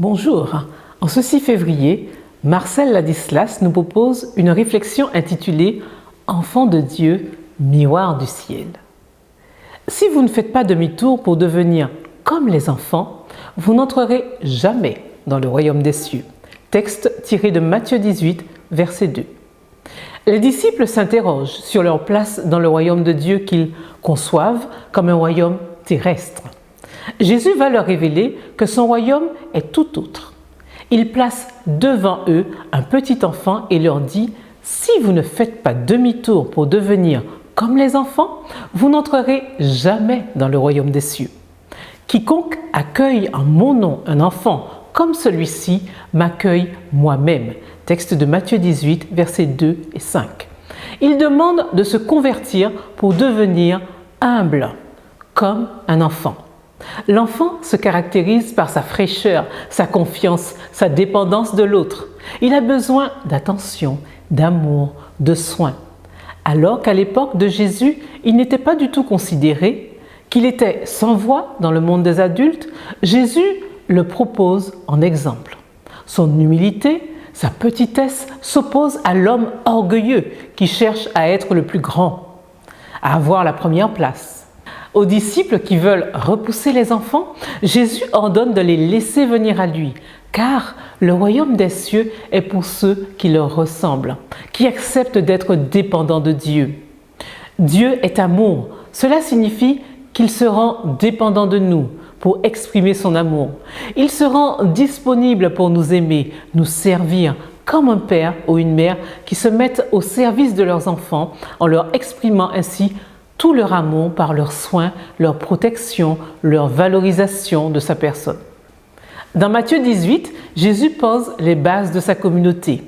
Bonjour, en ce 6 février, Marcel Ladislas nous propose une réflexion intitulée « Enfants de Dieu, miroir du ciel ». Si vous ne faites pas demi-tour pour devenir comme les enfants, vous n'entrerez jamais dans le royaume des cieux. Texte tiré de Matthieu 18, verset 2. Les disciples s'interrogent sur leur place dans le royaume de Dieu qu'ils conçoivent comme un royaume terrestre. Jésus va leur révéler que son royaume est tout autre. Il place devant eux un petit enfant et leur dit « Si vous ne faites pas demi-tour pour devenir comme les enfants, vous n'entrerez jamais dans le royaume des cieux. Quiconque accueille en mon nom un enfant comme celui-ci m'accueille moi-même. » Texte de Matthieu 18, versets 2 et 5. Il demande de se convertir pour devenir humble, comme un enfant. L'enfant se caractérise par sa fraîcheur, sa confiance, sa dépendance de l'autre. Il a besoin d'attention, d'amour, de soins. Alors qu'à l'époque de Jésus, il n'était pas du tout considéré, qu'il était sans voix dans le monde des adultes, Jésus le propose en exemple. Son humilité, sa petitesse s'oppose à l'homme orgueilleux qui cherche à être le plus grand, à avoir la première place. Aux disciples qui veulent repousser les enfants, Jésus ordonne de les laisser venir à lui, car le royaume des cieux est pour ceux qui leur ressemblent, qui acceptent d'être dépendants de Dieu. Dieu est amour, cela signifie qu'il se rend dépendant de nous pour exprimer son amour. Il se rend disponible pour nous aimer, nous servir, comme un père ou une mère qui se mettent au service de leurs enfants en leur exprimant ainsi tout leur amour par leurs soins, leur protection, leur valorisation de sa personne. Dans Matthieu 18, Jésus pose les bases de sa communauté.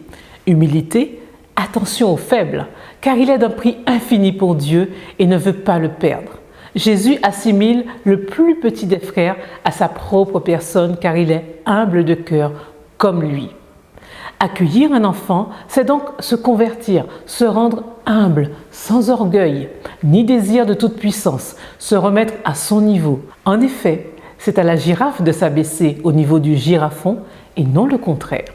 Humilité, attention aux faibles, car il est d'un prix infini pour Dieu et ne veut pas le perdre. Jésus assimile le plus petit des frères à sa propre personne car il est humble de cœur comme lui. Accueillir un enfant, c'est donc se convertir, se rendre humble, sans orgueil, ni désir de toute puissance, se remettre à son niveau. En effet, c'est à la girafe de s'abaisser au niveau du girafon et non le contraire.